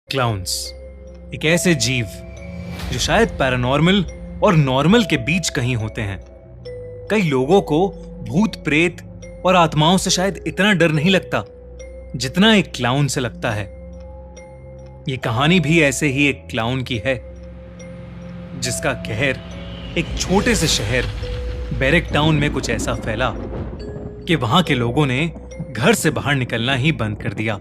Clowns एक ऐसे जीव जो शायद पैरानॉर्मल और नॉर्मल के बीच कहीं होते हैं। कई लोगों को भूत प्रेत और आत्माओं से शायद इतना डर नहीं लगता जितना एक क्लाउन से लगता है। ये कहानी भी ऐसे ही एक क्लाउन की है जिसका कहर एक छोटे से शहर बैरेक टाउन में कुछ ऐसा फैला कि वहां के लोगों ने घर से बाहर निकलना ही बंद कर दिया।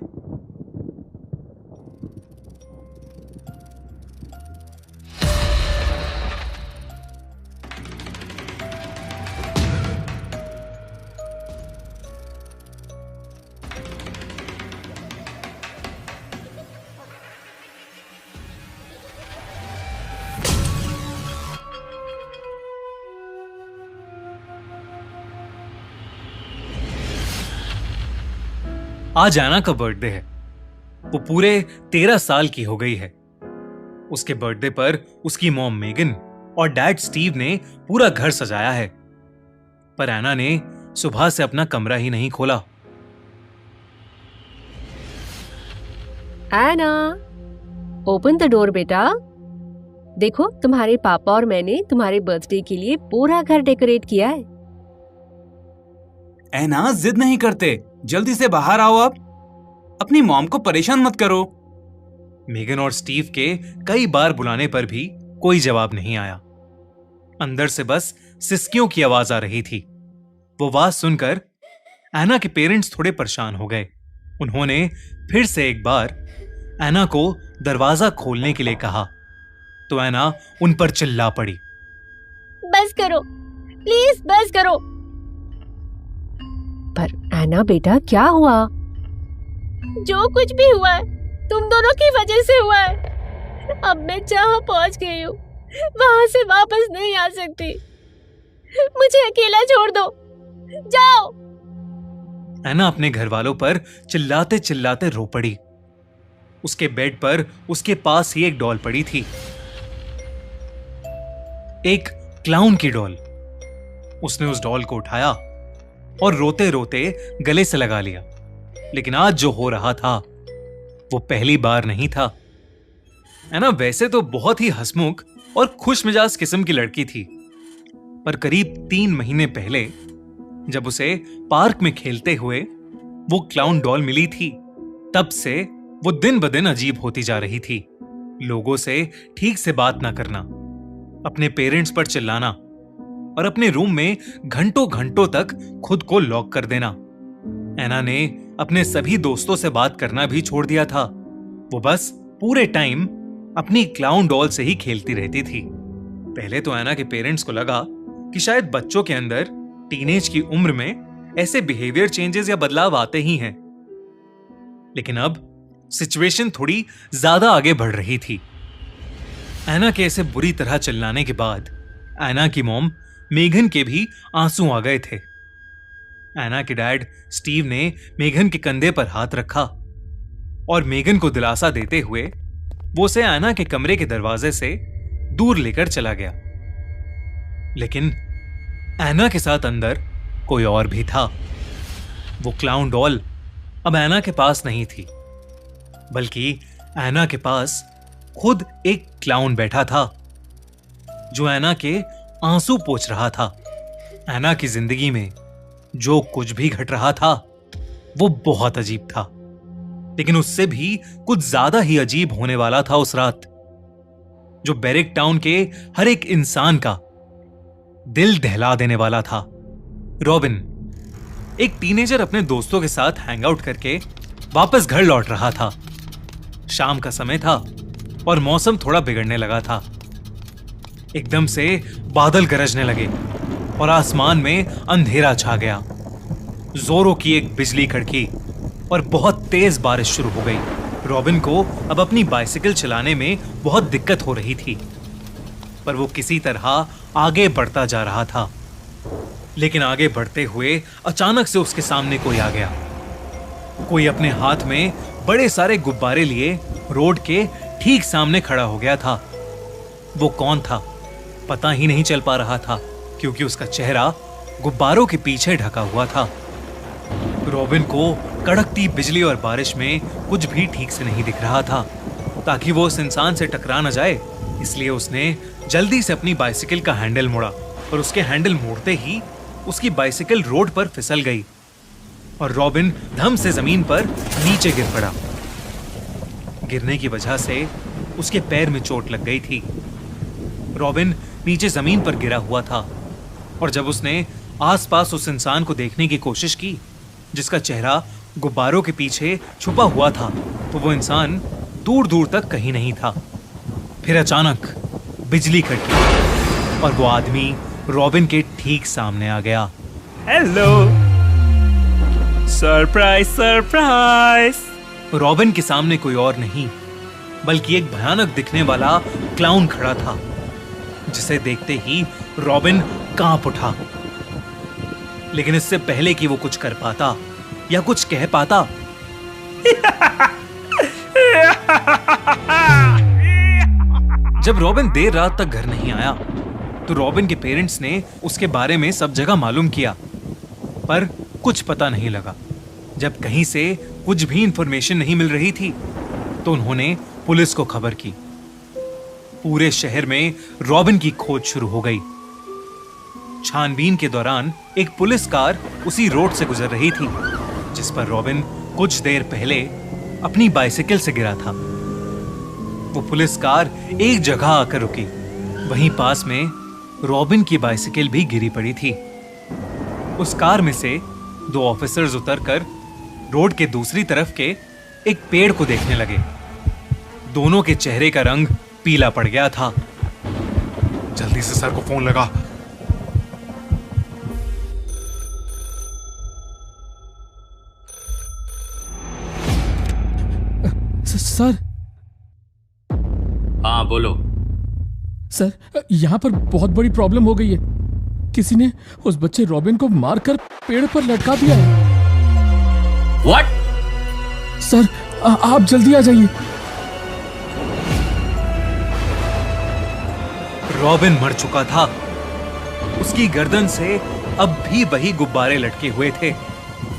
आज एना का बर्थडे है। वो पूरे 13 साल की हो गई है। उसके बर्थडे पर उसकी मॉम मेगन और डैड स्टीव ने पूरा घर सजाया है, पर एना ने सुबह से अपना कमरा ही नहीं खोला। एना, ओपन द डोर बेटा। देखो, तुम्हारे पापा और मैंने तुम्हारे बर्थडे के लिए पूरा घर डेकोरेट किया है। एना, जिद नहीं करते, जल्दी से बाहर आओ। अब अपनी मॉम को परेशान मत करो। मेगन और स्टीव के कई बार बुलाने पर भी कोई जवाब नहीं आया। अंदर से बस सिसकियों की आवाज आ रही थी। वो आवाज सुनकर एना के पेरेंट्स थोड़े परेशान हो गए। उन्होंने फिर से एक बार एना को दरवाजा खोलने के लिए कहा तो एना उन पर चिल्ला पड़ी, बस करो, प्लीज बस करो। पर एना बेटा, क्या हुआ? जो कुछ भी हुआ है तुम दोनों की वजह से हुआ है। अब मैं जहाँ पहुँच गई हूँ वहां से वापस नहीं आ सकती। मुझे अकेला छोड़ दो, जाओ। एना अपने घर वालों पर चिल्लाते चिल्लाते रो पड़ी। उसके बेड पर उसके पास ही एक डॉल पड़ी थी, एक क्लाउन की डॉल। उसने उस डॉल को उठाया और रोते रोते गले से लगा लिया। लेकिन आज जो हो रहा था वो पहली बार नहीं था। एना वैसे तो बहुत ही हंसमुख और खुश मिजाज किस्म की लड़की थी, पर करीब 3 महीने पहले जब उसे पार्क में खेलते हुए वो क्लाउन डॉल मिली थी, तब से वो दिन ब दिन अजीब होती जा रही थी। लोगों से ठीक से बात ना करना, अपने पेरेंट्स पर चिल्लाना और अपने रूम में घंटों घंटों तक खुद को लॉक कर देना। एना ने अपने सभी दोस्तों से बात करना भी छोड़ दिया था। वो बस पूरे टाइम अपनी क्लाउन डॉल से ही खेलती रहती थी। पहले तो एना के पेरेंट्स को लगा कि शायद बच्चों के अंदर टीनेज की उम्र में ऐसे बिहेवियर चेंजेस या बदलाव आते ही हैं। लेकिन अब सिचुएशन थोड़ी ज्यादा आगे बढ़ रही थी। एना के ऐसे बुरी तरह चिल्लाने के बाद एना की मॉम मेघन के भी आंसू आ गए थे। एना के डैड स्टीव ने मेघन के कंधे पर हाथ रखा और मेघन को दिलासा देते हुए वो उसे एना के कमरे के दरवाजे से दूर लेकर चला गया। लेकिन एना के साथ अंदर कोई और भी था। वो क्लाउन डॉल अब एना के पास नहीं थी, बल्कि एना के पास खुद एक क्लाउन बैठा था जो एना के आंसू पोंछ रहा था। एना की जिंदगी में जो कुछ भी घट रहा था वो बहुत अजीब था, लेकिन उससे भी कुछ ज्यादा ही अजीब होने वाला था उस रात, जो बैरेक टाउन के हर एक इंसान का दिल दहला देने वाला था। रॉबिन, एक टीनेजर, अपने दोस्तों के साथ हैंग आउट करके वापस घर लौट रहा था। शाम का समय था और मौसम थोड़ा बिगड़ने लगा था। एकदम से बादल गरजने लगे और आसमान में अंधेरा छा गया। जोरों की एक बिजली कड़की और बहुत तेज बारिश शुरू हो गई। रॉबिन को अब अपनी बाइसिकल चलाने में बहुत दिक्कत हो रही थी, पर वो किसी तरह आगे बढ़ता जा रहा था। लेकिन आगे बढ़ते हुए अचानक से उसके सामने कोई आ गया। कोई अपने हाथ में बड़े सारे गुब्बारे लिए रोड के ठीक सामने खड़ा हो गया था। वो कौन था पता ही नहीं चल पा रहा था, क्योंकि उसका चेहरा गुब्बारों के पीछे ढका हुआ था। रॉबिन को कड़कती बिजली और बारिश में कुछ भी ठीक से नहीं दिख रहा था। ताकि वो उस इंसान से टकरा न जाए, इसलिए उसने जल्दी से अपनी बाइसिकल का हैंडल मोड़ा और उसके हैंडल मोड़ते ही उसकी बाइसिकल रोड पर फिसल गई और रॉबिन धम से जमीन पर नीचे गिर पड़ा। गिरने की वजह से उसके पैर में चोट लग गई थी। रॉबिन नीचे जमीन पर गिरा हुआ था और जब उसने आसपास उस इंसान को देखने की कोशिश की जिसका चेहरा गुब्बारों के पीछे छुपा हुआ था, तो वो इंसान दूर दूर तक कहीं नहीं था। फिर अचानक बिजली कड़की और वो आदमी रॉबिन के ठीक सामने आ गया। Hello, surprise surprise. रॉबिन के सामने कोई और नहीं बल्कि एक भयानक दिखने वाला क्लाउन खड़ा था, जिसे देखते ही रॉबिन कांप उठा। लेकिन इससे पहले कि वो कुछ कर पाता या कुछ कह पाता, जब रॉबिन देर रात तक घर नहीं आया तो रॉबिन के पेरेंट्स ने उसके बारे में सब जगह मालूम किया, पर कुछ पता नहीं लगा। जब कहीं से कुछ भी इंफॉर्मेशन नहीं मिल रही थी तो उन्होंने पुलिस को खबर की। पूरे शहर में रॉबिन की खोज शुरू हो गई। छानबीन के दौरान एक पुलिस कार उसी रोड से गुजर रही थी जिस पर रॉबिन कुछ देर पहले अपनी बाइसिकल से गिरा था। वो पुलिस कार एक जगह आकर रुकी। वहीं पास में रॉबिन की बाइसिकल भी गिरी पड़ी थी। उस कार में से 2 ऑफिसर्स उतरकर रोड के दूसरी तरफ के एक पेड़ को देखने लगे। दोनों के चेहरे का रंग पीला पड़ गया था। जल्दी से सर को फोन लगा। सर। हाँ बोलो। सर, यहाँ पर बहुत बड़ी प्रॉब्लम हो गई है। किसी ने उस बच्चे रॉबिन को मारकर पेड़ पर लटका दिया है। What? सर, आप जल्दी आ जाइए। रॉबिन मर चुका था। उसकी गर्दन से अब भी वही गुब्बारे लटके हुए थे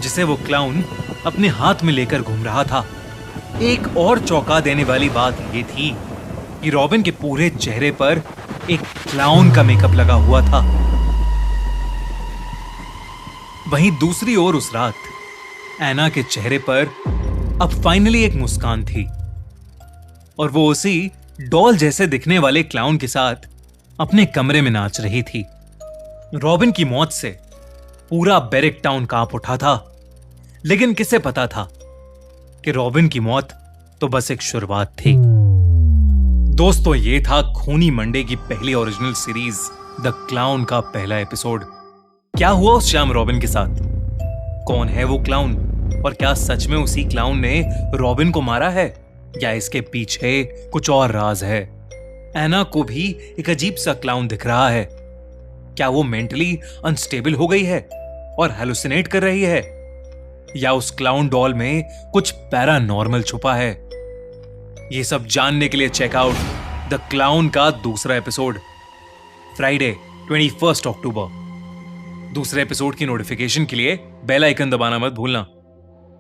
जिसे वो क्लाउन अपने हाथ में लेकर घूम रहा था। एक और चौंका देने वाली बात ये थी कि रॉबिन के पूरे चेहरे पर एक क्लाउन का मेकअप लगा हुआ था। वहीं दूसरी ओर उस रात एना के चेहरे पर अब फाइनली एक मुस्कान थी और वो उसी डॉल जैसे दिखने वाले क्लाउन के साथ अपने कमरे में नाच रही थी। रॉबिन की मौत से पूरा बैरिक टाउन कांप उठा था, लेकिन किसे पता था कि रॉबिन की मौत तो बस एक शुरुआत थी। दोस्तों, ये था खूनी मंडे की पहली ओरिजिनल सीरीज द क्लाउन का पहला एपिसोड। क्या हुआ उस शाम रॉबिन के साथ? कौन है वो क्लाउन और क्या सच में उसी क्लाउन ने रॉबिन को मारा है या इसके पीछे कुछ और राज है? एना को भी एक अजीब सा क्लाउन दिख रहा है। क्या वो मेंटली अनस्टेबल हो गई है और हेलुसिनेट कर रही है, या उस क्लाउन डॉल में कुछ पैरानॉर्मल छुपा है? ये सब जानने के लिए चेकआउट द क्लाउन का दूसरा एपिसोड फ्राइडे 21 अक्टूबर। दूसरे एपिसोड की नोटिफिकेशन के लिए बेल आइकन दबाना मत भूलना।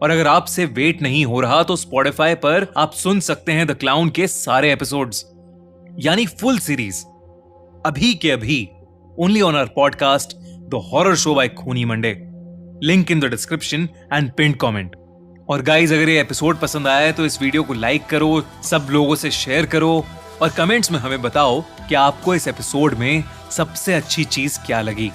और अगर आपसे वेट नहीं हो रहा तो स्पॉटिफाई पर आप सुन सकते हैं द क्लाउन के सारे एपिसोड्स, यानी फुल सीरीज, अभी के अभी only on our podcast the horror show by Khooni Monday. Link in the description and pin comment. और गाइज, अगर ये एपिसोड पसंद आया है तो इस वीडियो को लाइक करो, सब लोगों से शेयर करो और कमेंट्स में हमें बताओ कि आपको इस एपिसोड में सबसे अच्छी चीज क्या लगी।